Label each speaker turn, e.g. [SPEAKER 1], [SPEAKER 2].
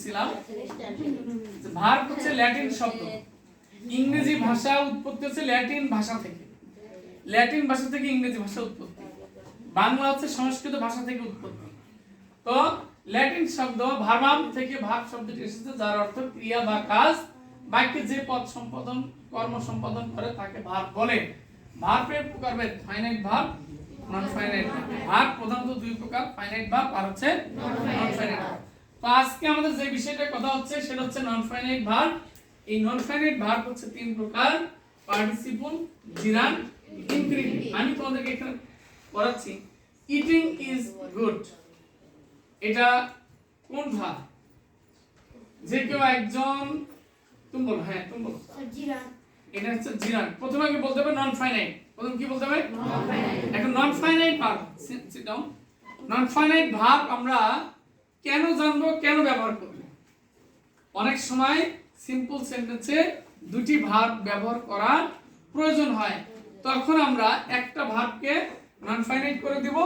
[SPEAKER 1] বলতেছিলাম ভার্ব হচ্ছে ল্যাটিন শব্দ, ইংরেজি ভাষা উৎপত্তি হচ্ছে ল্যাটিন ভাষা থেকে, ল্যাটিন ভাষা থেকে ইংরেজি ভাষা উৎপত্তি, বাংলা হচ্ছে সংস্কৃত ভাষা থেকে উৎপত্তি। তো ল্যাটিন শব্দ ভার্বাম থেকে ভার্ব শব্দটি এসেছে, যার অর্থ ক্রিয়া বা কাজ, বাক্যে যে পদ সম্পাদন কর্ম সম্পাদন করে তাকে ভার্ব বলে। ভার্বের প্রকারভেদ ফাইনাইট ভার্ব, নন ফাইনাইট ভার্ব। ভার্ব প্রধানত দুই প্রকার, ফাইনাইট ভার্ব আর হচ্ছে নন ফাইনাইট ভার্ব। তো আজকে আমাদের যে বিষয়টা কথা হচ্ছে সেটা হচ্ছে নন ফাইনাইট ভার্ব। এই নন ফাইনাইট ভার্ব হচ্ছে তিন প্রকার, পার্টিসিপল, জিরান্ড, ইনফিনিটিভ। আমি তোমাদেরকে এখানে পড়াচ্ছি ইটিং ইজ গুড, এটা কোন ভার্ব? যে কেউ একজন, তুমি বলো, হ্যাঁ তুমি বলো। এটা হচ্ছে জিরান্ড। প্রথমে আগে বলতে হবে নন ফাইনাইট। প্রথম কি বলতে হবে? Non finite. এখন non finite verb, sit down. Non finite verb আমরা কেন জানবো, কেন ব্যবহার করব? অনেক সময় সিম্পল সেন্টেন্সে দুটি ভার্ব ব্যবহার করার প্রয়োজন হয়, তখন আমরা একটা ভার্বকে নন ফাইনাইট করে দিব,